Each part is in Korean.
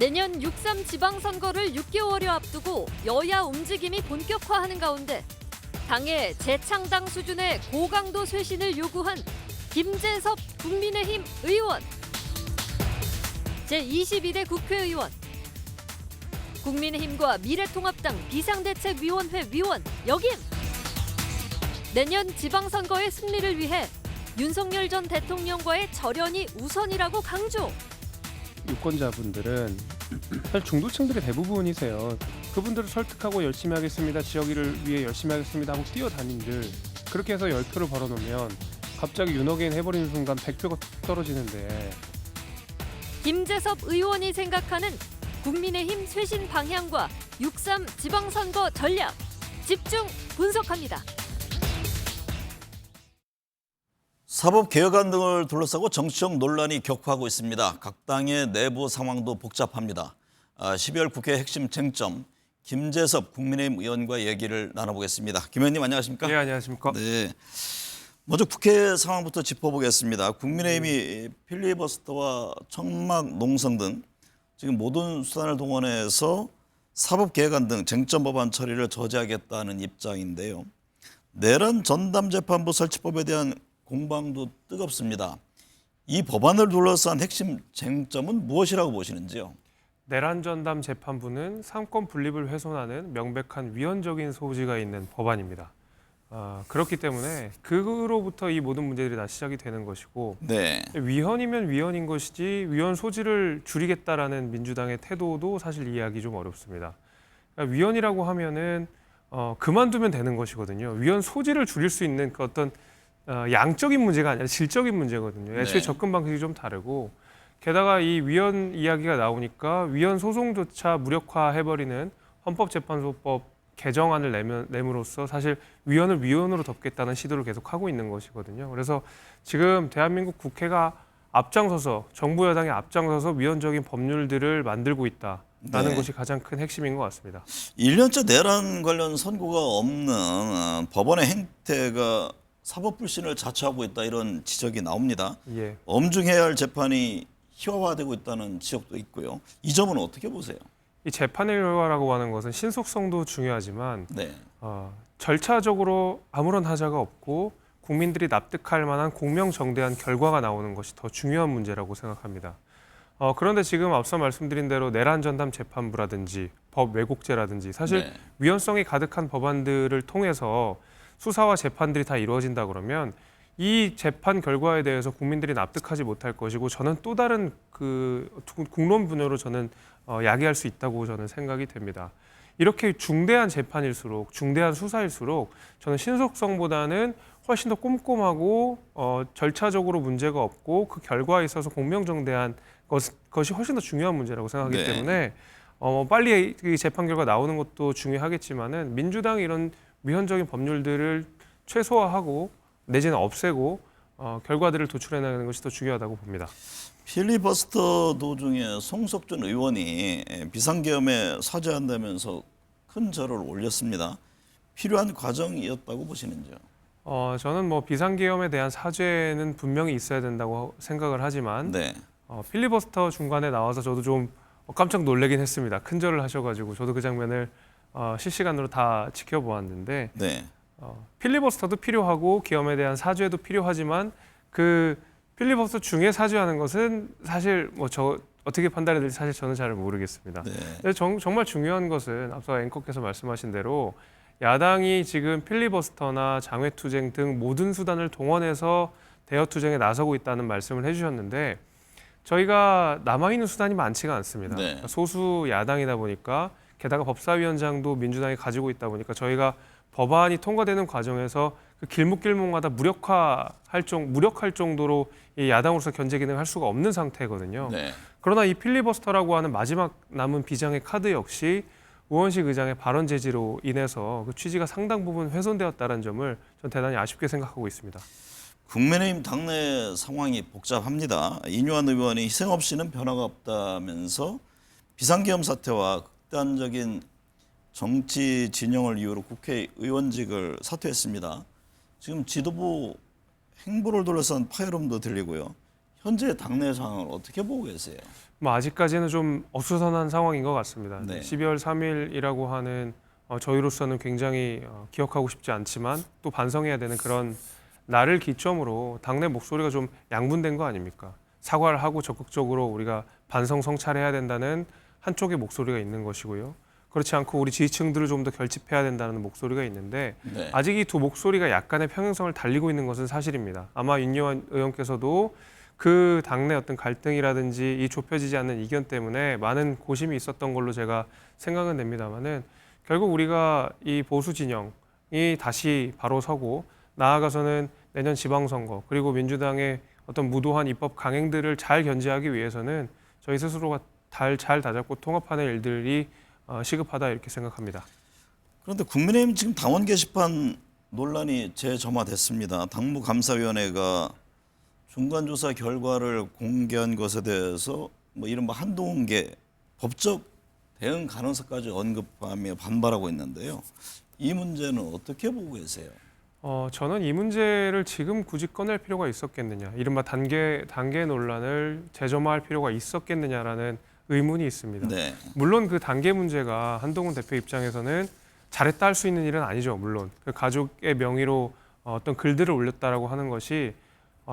내년 6.3 지방선거를 6개월여 앞두고 여야 움직임이 본격화하는 가운데 당의 재창당 수준의 고강도 쇄신을 요구한 김재섭 국민의힘 의원. 제22대 국회의원. 국민의힘과 미래통합당 비상대책위원회 위원 역임. 내년 지방선거의 승리를 위해 윤석열 전 대통령과의 절연이 우선이라고 강조. 유권자분들은 사실 중도층들의 대부분이세요. 그분들을 설득하고 열심히 하겠습니다. 지역 일을 위해 열심히 하겠습니다 하고 뛰어다닌들 그렇게 해서 10표를 벌어놓으면 갑자기 윤어게인 해버리는 순간 100표가 툭 떨어지는데. 김재섭 의원이 생각하는 국민의힘 쇄신 방향과 6.3 지방선거 전략 집중 분석합니다. 사법 개혁안 등을 둘러싸고 정치적 논란이 격화하고 있습니다. 각 당의 내부 상황도 복잡합니다. 12월 국회 핵심 쟁점 김재섭 국민의힘 의원과 얘기를 나눠보겠습니다. 김 의원님 안녕하십니까? 네, 안녕하십니까? 네. 먼저 국회 상황부터 짚어보겠습니다. 국민의힘이 필리버스터와 청막 농성 등 지금 모든 수단을 동원해서 사법 개혁안 등 쟁점 법안 처리를 저지하겠다는 입장인데요. 내란 전담재판부 설치법에 대한 공방도 뜨겁습니다. 이 법안을 둘러싼 핵심 쟁점은 무엇이라고 보시는지요? 내란 전담 재판부는 삼권 분립을 훼손하는 명백한 위헌적인 소지가 있는 법안입니다. 그렇기 때문에 그로부터 이 모든 문제들이 다 시작이 되는 것이고, 네. 위헌이면 위헌인 것이지 위헌 소지를 줄이겠다라는 민주당의 태도도 사실 이해하기 좀 어렵습니다. 그러니까 위헌이라고 하면은 그만두면 되는 것이거든요. 위헌 소지를 줄일 수 있는 그 어떤 양적인 문제가 아니라 질적인 문제거든요. 애초에 네. 접근 방식이 좀 다르고, 게다가 이 위헌 이야기가 나오니까 위헌 소송조차 무력화해버리는 헌법재판소법 개정안을 내므로써 사실 위헌을 위헌으로 덮겠다는 시도를 계속하고 있는 것이거든요. 그래서 지금 대한민국 국회가 앞장서서 정부 여당이 앞장서서 위헌적인 법률들을 만들고 있다라는 네. 것이 가장 큰 핵심인 것 같습니다. 1년째 내란 관련 선고가 없는 법원의 행태가 사법 불신을 자초하고 있다 이런 지적이 나옵니다. 예. 엄중해야 할 재판이 희화화되고 있다는 지적도 있고요. 이 점은 어떻게 보세요? 이 재판의 결과라고 하는 것은 신속성도 중요하지만 네. 절차적으로 아무런 하자가 없고 국민들이 납득할 만한 공명정대한 결과가 나오는 것이 더 중요한 문제라고 생각합니다. 그런데 지금 앞서 말씀드린 대로 내란 전담 재판부라든지 법 왜곡죄라든지 사실 네. 위헌성이 가득한 법안들을 통해서 수사와 재판들이 다 이루어진다 그러면 이 재판 결과에 대해서 국민들이 납득하지 못할 것이고, 저는 또 다른 그 국론 분야로 저는 야기할 수 있다고 저는 생각이 됩니다. 이렇게 중대한 재판일수록, 중대한 수사일수록 저는 신속성보다는 훨씬 더 꼼꼼하고 절차적으로 문제가 없고 그 결과에 있어서 공명정대한 것이 훨씬 더 중요한 문제라고 생각하기 네. 때문에 빨리 이 재판 결과 나오는 것도 중요하겠지만은 민주당이 이런 위헌적인 법률들을 최소화하고 내지는 없애고 결과들을 도출해내는 것이 더 중요하다고 봅니다. 필리버스터 도중에 송석준 의원이 비상계엄에 사죄한다면서 큰 절을 올렸습니다. 필요한 과정이었다고 보시는지요? 저는 비상계엄에 대한 사죄는 분명히 있어야 된다고 생각을 하지만 네. 필리버스터 중간에 나와서 저도 좀 깜짝 놀라긴 했습니다. 큰 절을 하셔가지고 저도 그 장면을 실시간으로 다 지켜보았는데 네. 필리버스터도 필요하고 계엄에 대한 사죄도 필요하지만 그 필리버스터 중에 사죄하는 것은 사실 어떻게 판단해야 될지 사실 저는 잘 모르겠습니다. 네. 근데 정말 중요한 것은 앞서 앵커께서 말씀하신 대로 야당이 지금 필리버스터나 장외투쟁 등 모든 수단을 동원해서 대여투쟁에 나서고 있다는 말씀을 해주셨는데, 저희가 남아있는 수단이 많지가 않습니다. 네. 소수 야당이다 보니까, 게다가 법사위원장도 민주당이 가지고 있다 보니까 저희가 법안이 통과되는 과정에서 그 길목길목마다 무력할 정도로 이 야당으로서 견제 기능을 할 수가 없는 상태거든요. 네. 그러나 이 필리버스터라고 하는 마지막 남은 비장의 카드 역시 우원식 의장의 발언 제지로 인해서 그 취지가 상당 부분 훼손되었다는 점을 전 대단히 아쉽게 생각하고 있습니다. 국민의힘 당내 상황이 복잡합니다. 이뇨한 의원이 희생 없이는 변화가 없다면서 비상계엄 사태와 극단적인 정치 진영을 이유로 국회의원직을 사퇴했습니다. 지금 지도부 행보를 둘러싼 파열음도 들리고요. 현재 당내 상황을 어떻게 보고 계세요? 뭐 아직까지는 좀 어수선한 상황인 것 같습니다. 네. 12월 3일이라고 하는 저희로서는 굉장히 기억하고 싶지 않지만 또 반성해야 되는 그런 날을 기점으로 당내 목소리가 좀 양분된 거 아닙니까? 사과를 하고 적극적으로 우리가 반성 성찰해야 된다는 한쪽의 목소리가 있는 것이고요. 그렇지 않고 우리 지지층들을 좀 더 결집해야 된다는 목소리가 있는데 네. 아직 이 두 목소리가 약간의 평행성을 달리고 있는 것은 사실입니다. 아마 윤여원 의원께서도 그 당내 어떤 갈등이라든지 이 좁혀지지 않는 이견 때문에 많은 고심이 있었던 걸로 제가 생각은 됩니다만은 결국 우리가 이 보수 진영이 다시 바로 서고 나아가서는 내년 지방선거 그리고 민주당의 어떤 무도한 입법 강행들을 잘 견제하기 위해서는 저희 스스로가 잘 다잡고 통합하는 일들이 시급하다 이렇게 생각합니다. 그런데 국민의힘 지금 당원 게시판 논란이 재점화됐습니다. 당무감사위원회가 중간조사 결과를 공개한 것에 대해서 뭐 이른바 한동훈계 법적 대응 가능성까지 언급하며 반발하고 있는데요. 이 문제는 어떻게 보고 계세요? 저는 이 문제를 지금 굳이 꺼낼 필요가 있었겠느냐, 이른바 단계 논란을 재점화할 필요가 있었겠느냐라는 의문이 있습니다. 네. 물론 그 단계 문제가 한동훈 대표 입장에서는 잘했다 할 수 있는 일은 아니죠. 물론 그 가족의 명의로 어떤 글들을 올렸다라고 하는 것이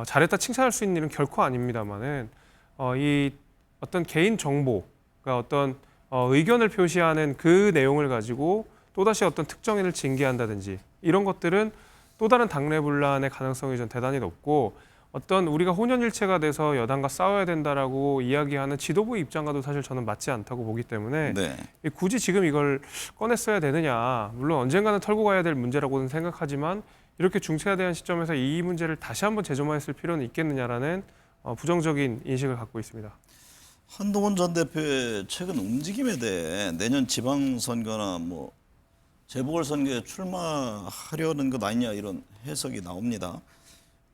잘했다 칭찬할 수 있는 일은 결코 아닙니다만은 이 어떤 개인 정보가 어떤 의견을 표시하는 그 내용을 가지고 또다시 어떤 특정인을 징계한다든지 이런 것들은 또 다른 당내 분란의 가능성이 좀 대단히 높고 어떤 우리가 혼연일체가 돼서 여당과 싸워야 된다라고 이야기하는 지도부의 입장과도 사실 저는 맞지 않다고 보기 때문에 네. 굳이 지금 이걸 꺼냈어야 되느냐. 물론 언젠가는 털고 가야 될 문제라고는 생각하지만 이렇게 중차대한 시점에서 이 문제를 다시 한번 재점화했을 필요는 있겠느냐라는 부정적인 인식을 갖고 있습니다. 한동훈 전 대표의 최근 움직임에 대해 내년 지방선거나 뭐 재보궐선거에 출마하려는 것 아니냐 이런 해석이 나옵니다.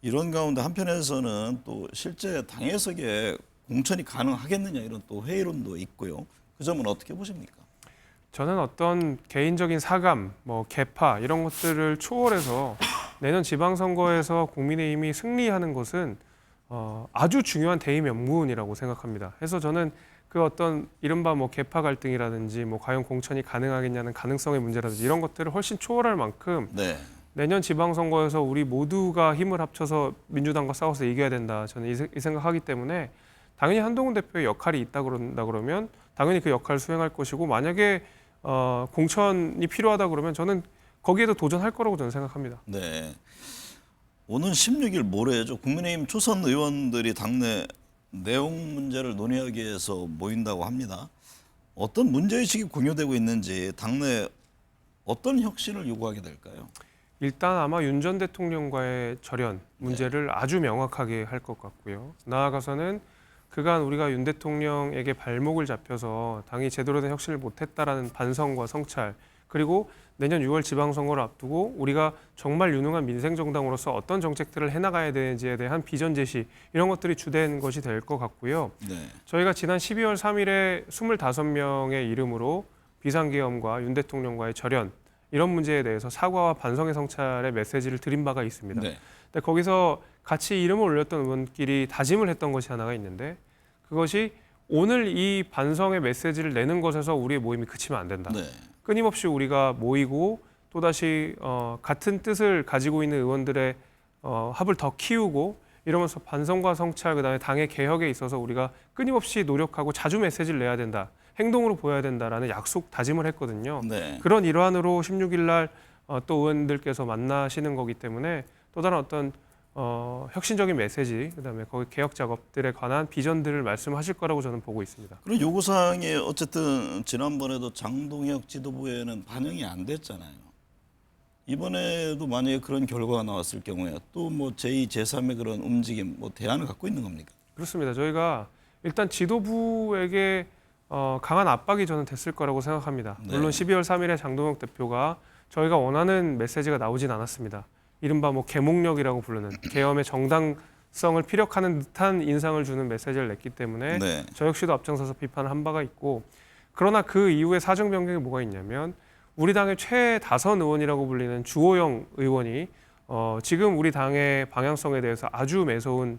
이런 가운데 한편에서는 또 실제 당에서의 공천이 가능하겠느냐 이런 또 회의론도 있고요. 그 점은 어떻게 보십니까? 저는 어떤 개인적인 사감, 개파 이런 것들을 초월해서 내년 지방선거에서 국민의힘이 승리하는 것은 아주 중요한 대의명분이라고 생각합니다. 그래서 저는 그 어떤 이른바 개파 갈등이라든지 과연 공천이 가능하겠냐는 가능성의 문제라든지 이런 것들을 훨씬 초월할 만큼 네. 내년 지방선거에서 우리 모두가 힘을 합쳐서 민주당과 싸워서 이겨야 된다. 저는 이 생각하기 때문에 당연히 한동훈 대표의 역할이 있다 그러면 당연히 그 역할을 수행할 것이고 만약에 공천이 필요하다 그러면 저는 거기에도 도전할 거라고 저는 생각합니다. 네. 오는 16일 모레죠. 국민의힘 초선 의원들이 당내 내용 문제를 논의하기 위해서 모인다고 합니다. 어떤 문제의식이 공유되고 있는지 당내 어떤 혁신을 요구하게 될까요? 일단 아마 윤 전 대통령과의 절연 문제를 아주 명확하게 할 것 같고요. 나아가서는 그간 우리가 윤 대통령에게 발목을 잡혀서 당이 제대로 된 혁신을 못했다라는 반성과 성찰 그리고 내년 6월 지방선거를 앞두고 우리가 정말 유능한 민생정당으로서 어떤 정책들을 해나가야 되는지에 대한 비전 제시 이런 것들이 주된 것이 될 것 같고요. 네. 저희가 지난 12월 3일에 25명의 이름으로 비상계엄과 윤 대통령과의 절연 이런 문제에 대해서 사과와 반성의 성찰의 메시지를 드린 바가 있습니다. 네. 근데 거기서 같이 이름을 올렸던 의원끼리 다짐을 했던 것이 하나가 있는데 그것이 오늘 이 반성의 메시지를 내는 것에서 우리의 모임이 그치면 안 된다. 네. 끊임없이 우리가 모이고 또다시 같은 뜻을 가지고 있는 의원들의 합을 더 키우고 이러면서 반성과 성찰 그다음에 당의 개혁에 있어서 우리가 끊임없이 노력하고 자주 메시지를 내야 된다. 행동으로 보여야 된다라는 약속 다짐을 했거든요. 네. 그런 일환으로 16일 날 또 의원들께서 만나시는 거기 때문에 또 다른 어떤 혁신적인 메시지 그다음에 거기 개혁 작업들에 관한 비전들을 말씀하실 거라고 저는 보고 있습니다. 그리고 요구사항이 어쨌든 지난번에도 장동혁 지도부에는 반영이 안 됐잖아요. 이번에도 만약에 그런 결과가 나왔을 경우에 또 뭐 제2, 제3의 그런 움직임, 대안을 갖고 있는 겁니까? 그렇습니다. 저희가 일단 지도부에게 강한 압박이 저는 됐을 거라고 생각합니다. 네. 물론 12월 3일에 장동혁 대표가 저희가 원하는 메시지가 나오진 않았습니다. 이른바 계몽력이라고 부르는 계엄의 정당성을 피력하는 듯한 인상을 주는 메시지를 냈기 때문에 네. 저 역시도 앞장서서 비판을 한 바가 있고 그러나 그 이후에 사정 변경이 뭐가 있냐면 우리 당의 최다선 의원이라고 불리는 주호영 의원이 지금 우리 당의 방향성에 대해서 아주 매서운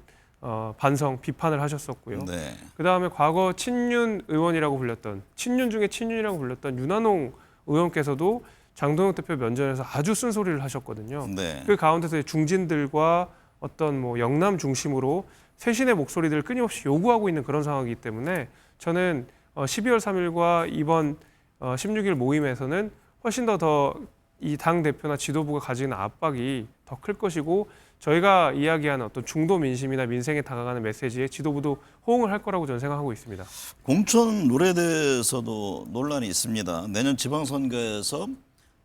반성, 비판을 하셨었고요. 네. 그다음에 과거 친윤 의원이라고 불렸던 친윤 중에 친윤이라고 불렸던 윤한홍 의원께서도 장동혁 대표 면전에서 아주 쓴소리를 하셨거든요. 네. 그 가운데서 중진들과 어떤 뭐 영남 중심으로 쇄신의 목소리들을 끊임없이 요구하고 있는 그런 상황이기 때문에 저는 12월 3일과 이번 16일 모임에서는 훨씬 더 이 당 대표나 지도부가 가지는 압박이 더 클 것이고 저희가 이야기하는 어떤 중도 민심이나 민생에 다가가는 메시지에 지도부도 호응을 할 거라고 저는 생각하고 있습니다. 공천 룰에 대해서도 논란이 있습니다. 내년 지방선거에서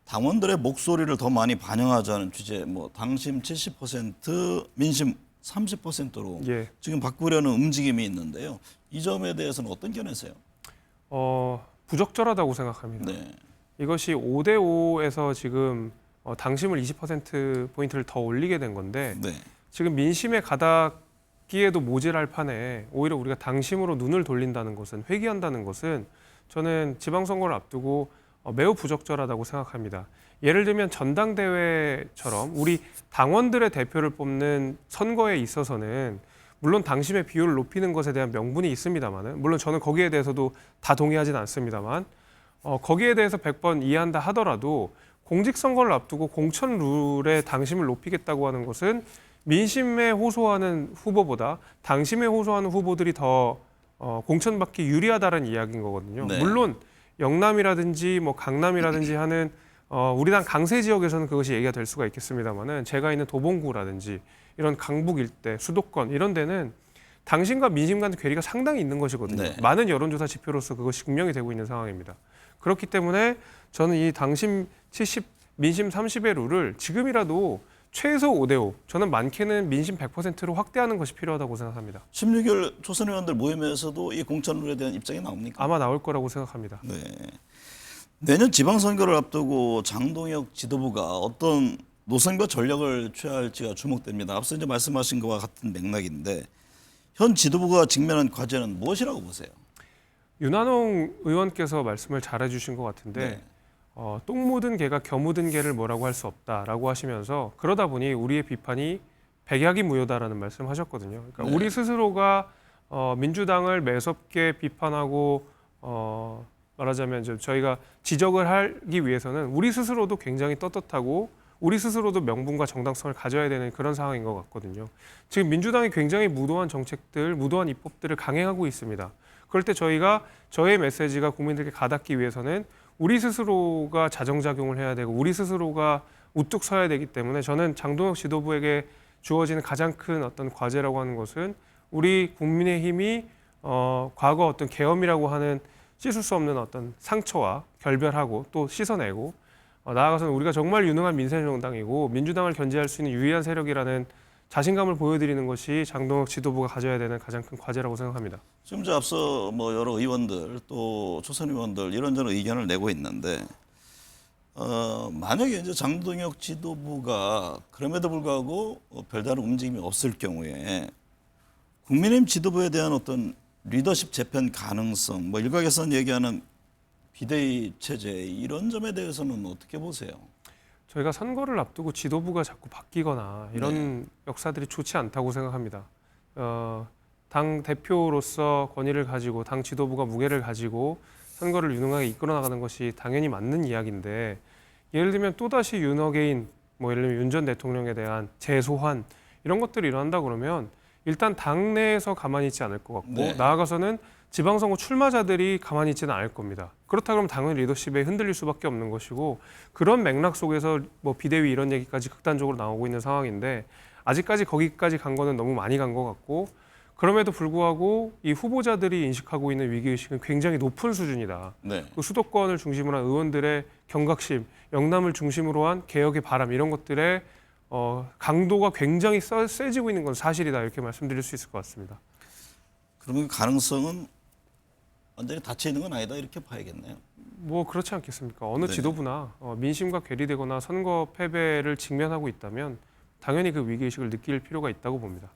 당원들의 목소리를 더 많이 반영하자는 주제, 뭐 당심 70%, 민심 30%로 예. 지금 바꾸려는 움직임이 있는데요. 이 점에 대해서는 어떤 견해세요? 부적절하다고 생각합니다. 네. 이것이 5대5에서 지금 당심을 20%포인트를 더 올리게 된 건데 네. 지금 민심에 가닿기에도 모자랄 판에 오히려 우리가 당심으로 눈을 돌린다는 것은 회귀한다는 것은 저는 지방선거를 앞두고 매우 부적절하다고 생각합니다. 예를 들면 전당대회처럼 우리 당원들의 대표를 뽑는 선거에 있어서는 물론 당심의 비율을 높이는 것에 대한 명분이 있습니다만 물론 저는 거기에 대해서도 다 동의하지는 않습니다만 거기에 대해서 100번 이해한다 하더라도 공직선거를 앞두고 공천 룰에 당심을 높이겠다고 하는 것은 민심에 호소하는 후보보다 당심에 호소하는 후보들이 더 공천받기 유리하다는 이야기인 거거든요. 네. 물론 영남이라든지 뭐 강남이라든지 하는 우리 당 강세 지역에서는 그것이 얘기가 될 수가 있겠습니다만은 제가 있는 도봉구라든지 이런 강북 일대, 수도권 이런 데는 당심과 민심 간 괴리가 상당히 있는 것이거든요. 네. 많은 여론조사 지표로서 그것이 증명이 되고 있는 상황입니다. 그렇기 때문에 저는 이 당심 70, 민심 30의 룰을 지금이라도 최소 5대5, 저는 많게는 민심 100%로 확대하는 것이 필요하다고 생각합니다. 16일 초선 의원들 모임에서도 이 공천 룰에 대한 입장이 나옵니까? 아마 나올 거라고 생각합니다. 네. 내년 지방선거를 앞두고 장동혁 지도부가 어떤 노선과 전략을 취할지가 주목됩니다. 앞서 이제 말씀하신 것과 같은 맥락인데 현 지도부가 직면한 과제는 무엇이라고 보세요? 윤한홍 의원께서 말씀을 잘해주신 것 같은데 네. 똥 묻은 개가 겨 묻은 개를 뭐라고 할 수 없다라고 하시면서 그러다 보니 우리의 비판이 백약이 무효다라는 말씀하셨거든요. 그러니까 네. 우리 스스로가 민주당을 매섭게 비판하고 말하자면 이제 저희가 지적을 하기 위해서는 우리 스스로도 굉장히 떳떳하고 우리 스스로도 명분과 정당성을 가져야 되는 그런 상황인 것 같거든요. 지금 민주당이 굉장히 무도한 정책들, 무도한 입법들을 강행하고 있습니다. 그럴 때 저의 메시지가 국민들께 가닿기 위해서는 우리 스스로가 자정작용을 해야 되고 우리 스스로가 우뚝 서야 되기 때문에 저는 장동혁 지도부에게 주어지는 가장 큰 어떤 과제라고 하는 것은 우리 국민의힘이 과거 어떤 계엄이라고 하는 씻을 수 없는 어떤 상처와 결별하고 또 씻어내고 나아가서는 우리가 정말 유능한 민생정당이고 민주당을 견제할 수 있는 유일한 세력이라는 자신감을 보여드리는 것이 장동혁 지도부가 가져야 되는 가장 큰 과제라고 생각합니다. 지금 저 앞서 뭐 여러 의원들 또 초선 의원들 이런저런 의견을 내고 있는데 만약에 이제 장동혁 지도부가 그럼에도 불구하고 별다른 움직임이 없을 경우에 국민의힘 지도부에 대한 어떤 리더십 재편 가능성, 뭐 일각에서는 얘기하는 비대위 체제 이런 점에 대해서는 어떻게 보세요? 저희가 선거를 앞두고 지도부가 자꾸 바뀌거나 이런 역사들이 좋지 않다고 생각합니다. 당 대표로서 권위를 가지고 당 지도부가 무게를 가지고 선거를 유능하게 이끌어 나가는 것이 당연히 맞는 이야기인데 예를 들면 또다시 윤어게인 뭐 예를 들면 윤 전 대통령에 대한 재소환 이런 것들이 일어난다 그러면 일단 당내에서 가만히 있지 않을 것 같고 네. 나아가서는 지방선거 출마자들이 가만히 있지는 않을 겁니다. 그렇다 그러면 당연히 리더십에 흔들릴 수밖에 없는 것이고 그런 맥락 속에서 뭐 비대위 이런 얘기까지 극단적으로 나오고 있는 상황인데 아직까지 거기까지 간 거는 너무 많이 간 것 같고 그럼에도 불구하고 이 후보자들이 인식하고 있는 위기의식은 굉장히 높은 수준이다. 네. 그 수도권을 중심으로 한 의원들의 경각심, 영남을 중심으로 한 개혁의 바람 이런 것들의 강도가 굉장히 세지고 있는 건 사실이다 이렇게 말씀드릴 수 있을 것 같습니다. 그러면 그 가능성은 완전히 닫혀 있는 건 아니다 이렇게 봐야겠네요. 뭐 그렇지 않겠습니까? 어느 네. 지도부나 민심과 괴리되거나 선거 패배를 직면하고 있다면 당연히 그 위기의식을 느낄 필요가 있다고 봅니다.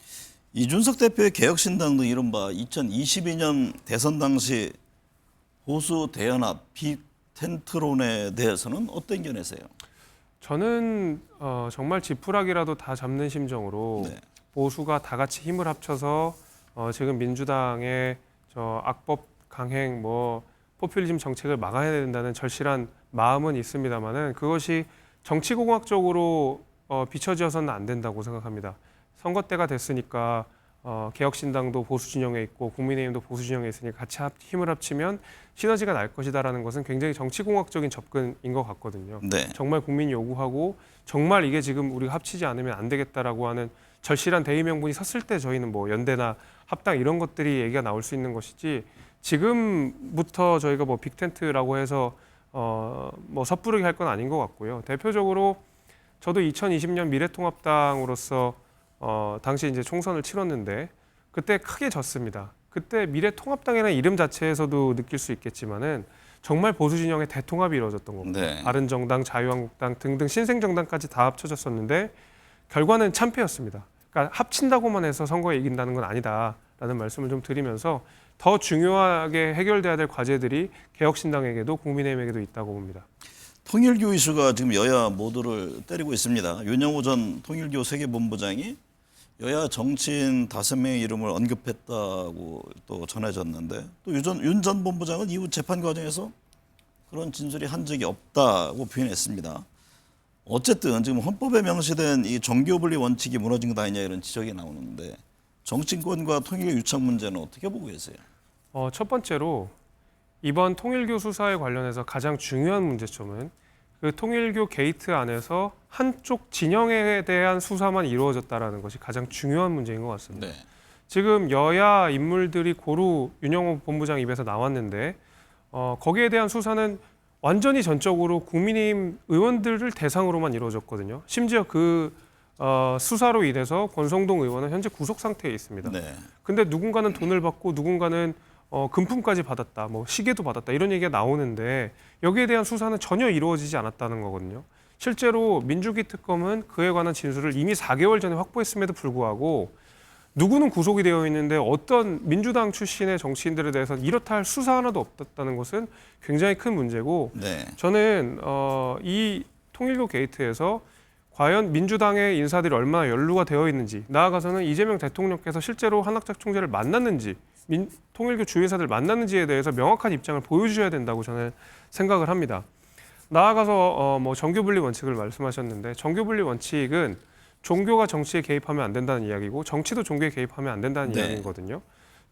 이준석 대표의 개혁신당 등 이른바 2022년 대선 당시 보수 대연합 빅텐트론에 대해서는 어떤 견해세요? 저는 정말 지푸라기라도 다 잡는 심정으로 네. 보수가 다 같이 힘을 합쳐서 지금 민주당의 저 악법 강행 포퓰리즘 정책을 막아야 된다는 절실한 마음은 있습니다만은 그것이 정치공학적으로 비춰져서는 안 된다고 생각합니다. 선거 때가 됐으니까 개혁신당도 보수 진영에 있고 국민의힘도 보수 진영에 있으니까 같이 힘을 합치면 시너지가 날 것이다라는 것은 굉장히 정치공학적인 접근인 것 같거든요. 네. 정말 국민이 요구하고 정말 이게 지금 우리가 합치지 않으면 안 되겠다라고 하는 절실한 대의 명분이 섰을 때 저희는 뭐 연대나 합당 이런 것들이 얘기가 나올 수 있는 것이지 지금부터 저희가 뭐 빅텐트라고 해서 섣부르게 할 건 아닌 것 같고요. 대표적으로 저도 2020년 미래통합당으로서 당시 이제 총선을 치렀는데 그때 크게 졌습니다. 그때 미래통합당이라는 이름 자체에서도 느낄 수 있겠지만은 정말 보수 진영의 대통합이 이루어졌던 겁니다. 네. 바른정당, 자유한국당 등등 신생정당까지 다 합쳐졌었는데 결과는 참패였습니다. 그러니까 합친다고만 해서 선거에 이긴다는 건 아니다라는 말씀을 좀 드리면서 더 중요하게 해결돼야 될 과제들이 개혁신당에게도 국민의힘에게도 있다고 봅니다. 통일교 이슈가 지금 여야 모두를 때리고 있습니다. 윤영호 전 통일교 세계본부장이 여야 정치인 5명의 이름을 언급했다고 또 전해졌는데 또 윤 전 본부장은 이후 재판 과정에서 그런 진술이 한 적이 없다고 표현했습니다. 어쨌든 지금 헌법에 명시된 이 종교분리 원칙이 무너진 것 아니냐 이런 지적이 나오는데 정치권과 통일교 유착 문제는 어떻게 보고 계세요? 첫 번째로 이번 통일교 수사에 관련해서 가장 중요한 문제점은 그 통일교 게이트 안에서 한쪽 진영에 대한 수사만 이루어졌다라는 것이 가장 중요한 문제인 것 같습니다. 네. 지금 여야 인물들이 고루 윤영호 본부장 입에서 나왔는데 거기에 대한 수사는 완전히 전적으로 국민의힘 의원들을 대상으로만 이루어졌거든요. 심지어 그 수사로 인해서 권성동 의원은 현재 구속 상태에 있습니다. 네. 근데 누군가는 돈을 받고 누군가는 금품까지 받았다, 뭐 시계도 받았다 이런 얘기가 나오는데 여기에 대한 수사는 전혀 이루어지지 않았다는 거거든요. 실제로 민주기 특검은 그에 관한 진술을 이미 4개월 전에 확보했음에도 불구하고 누구는 구속이 되어 있는데 어떤 민주당 출신의 정치인들에 대해서는 이렇다 할 수사 하나도 없었다는 것은 굉장히 큰 문제고 네. 저는 이 통일교 게이트에서 과연 민주당의 인사들이 얼마나 연루가 되어 있는지 나아가서는 이재명 대통령께서 실제로 한학작 총재를 만났는지 통일교 주인사들 만났는지에 대해서 명확한 입장을 보여주셔야 된다고 저는 생각을 합니다. 나아가서 정교분리 원칙을 말씀하셨는데 정교분리 원칙은 종교가 정치에 개입하면 안 된다는 이야기고 정치도 종교에 개입하면 안 된다는 네. 이야기거든요.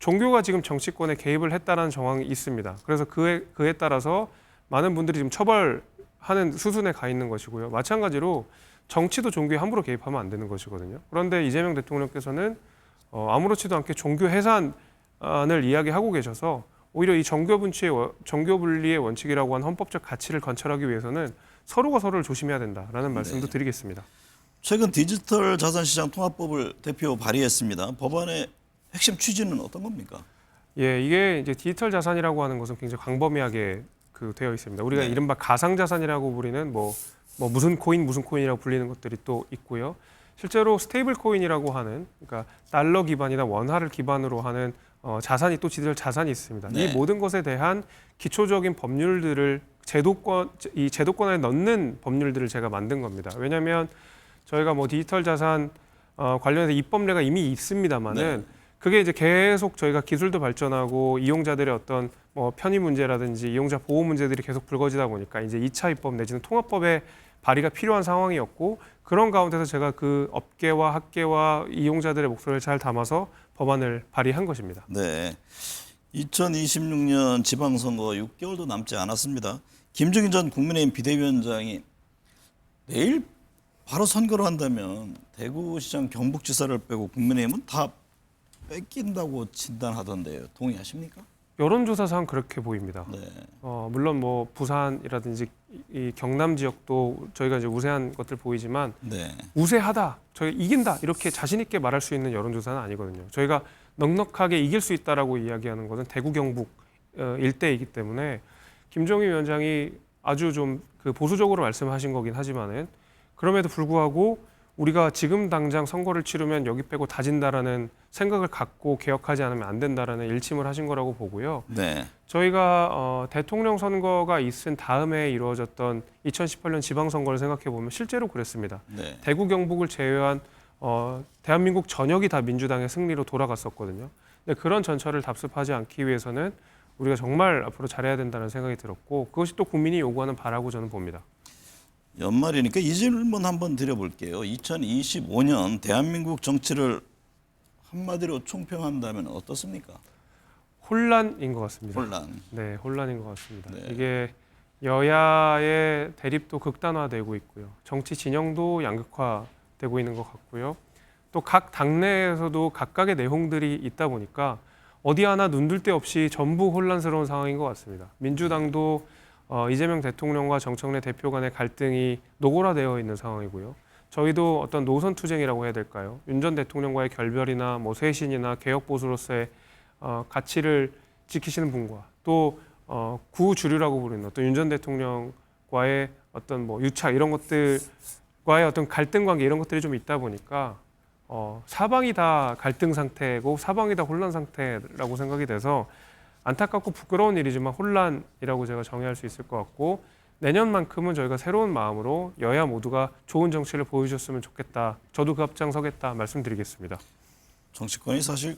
종교가 지금 정치권에 개입을 했다는 정황이 있습니다. 그래서 그에 따라서 많은 분들이 지금 처벌하는 수순에 가 있는 것이고요. 마찬가지로 정치도 종교에 함부로 개입하면 안 되는 것이거든요. 그런데 이재명 대통령께서는 아무렇지도 않게 종교 해산을 이야기하고 계셔서 오히려 이 정교분리의 원칙이라고 하는 헌법적 가치를 관철하기 위해서는 서로가 서로를 조심해야 된다라는 말씀도 드리겠습니다. 최근 디지털 자산시장 통합법을 대표 발의했습니다. 법안의 핵심 취지는 어떤 겁니까? 예, 이게 이제 디지털 자산이라고 하는 것은 굉장히 광범위하게 되어 있습니다. 우리가 네. 이른바 가상 자산이라고 부리는 무슨 코인이라고 불리는 것들이 또 있고요. 실제로 스테이블 코인이라고 하는 그러니까 달러 기반이나 원화를 기반으로 하는 자산이 또 디지털 자산이 있습니다. 네. 이 모든 것에 대한 기초적인 법률들을 제도권 안에 넣는 법률들을 제가 만든 겁니다. 왜냐하면 저희가 디지털 자산 관련해서 입법례가 이미 있습니다만은 네. 그게 이제 계속 저희가 기술도 발전하고 이용자들의 어떤 편의 문제라든지 이용자 보호 문제들이 계속 불거지다 보니까 이제 2차 입법 내지는 통합법의 발의가 필요한 상황이었고 그런 가운데서 제가 그 업계와 학계와 이용자들의 목소리를 잘 담아서 법안을 발의한 것입니다. 네. 2026년 지방선거 6개월도 남지 않았습니다. 김종인 전 국민의힘 비대위원장이 내일 바로 선거를 한다면 대구시장 경북지사를 빼고 국민의힘은 다 뺏긴다고 진단하던데요. 동의하십니까? 여론조사상 그렇게 보입니다. 네. 물론 부산이라든지 이 경남 지역도 저희가 이제 우세한 것들 보이지만 네. 우세하다, 저희 이긴다 이렇게 자신 있게 말할 수 있는 여론조사는 아니거든요. 저희가 넉넉하게 이길 수 있다라고 이야기하는 것은 대구 경북 일대이기 때문에 김종인 위원장이 아주 좀 보수적으로 말씀하신 거긴 하지만은 그럼에도 불구하고 우리가 지금 당장 선거를 치르면 여기 빼고 다 진다라는 생각을 갖고 개혁하지 않으면 안 된다라는 일침을 하신 거라고 보고요. 네. 저희가 대통령 선거가 있은 다음에 이루어졌던 2018년 지방선거를 생각해 보면 실제로 그랬습니다. 네. 대구 경북을 제외한 대한민국 전역이 다 민주당의 승리로 돌아갔었거든요. 근데 그런 전철을 답습하지 않기 위해서는 우리가 정말 앞으로 잘해야 된다는 생각이 들었고 그것이 또 국민이 요구하는 바라고 저는 봅니다. 연말이니까 이 질문 한번 드려볼게요. 2025년 대한민국 정치를 한마디로 총평한다면 어떻습니까? 혼란인 것 같습니다. 혼란. 네, 혼란인 것 같습니다. 네. 이게 여야의 대립도 극단화되고 있고요. 정치 진영도 양극화되고 있는 것 같고요. 또 각 당내에서도 각각의 내용들이 있다 보니까 어디 하나 눈들 데 없이 전부 혼란스러운 상황인 것 같습니다. 민주당도 이재명 대통령과 정청래 대표 간의 갈등이 노골화되어 있는 상황이고요. 저희도 어떤 노선 투쟁이라고 해야 될까요? 윤 전 대통령과의 결별이나 뭐 쇄신이나 개혁 보수로서의 가치를 지키시는 분과 또 구주류라고 부르는 어떤 윤 전 대통령과의 어떤 뭐 유착 이런 것들과의 어떤 갈등 관계 이런 것들이 좀 있다 보니까 사방이 다 갈등 상태고 사방이 다 혼란 상태라고 생각이 돼서 안타깝고 부끄러운 일이지만 혼란이라고 제가 정의할 수 있을 것 같고 내년만큼은 저희가 새로운 마음으로 여야 모두가 좋은 정치를 보여주셨으면 좋겠다. 저도 그 앞장서겠다 말씀드리겠습니다. 정치권이 사실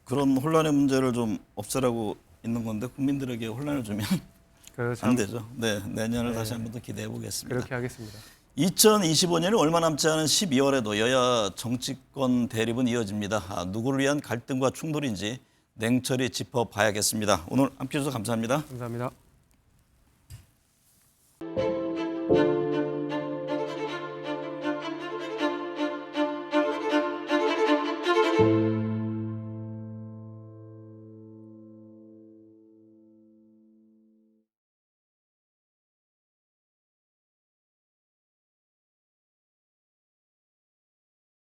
그런 혼란의 문제를 좀 없애라고 있는 건데 국민들에게 혼란을 주면 그래서 안 되죠. 네, 내년을 네. 다시 한번 더 기대해 보겠습니다. 그렇게 하겠습니다. 2025년이 얼마 남지 않은 12월에도 여야 정치권 대립은 이어집니다. 누구를 위한 갈등과 충돌인지 냉철히 짚어봐야겠습니다. 오늘 함께해 주셔서 감사합니다. 감사합니다.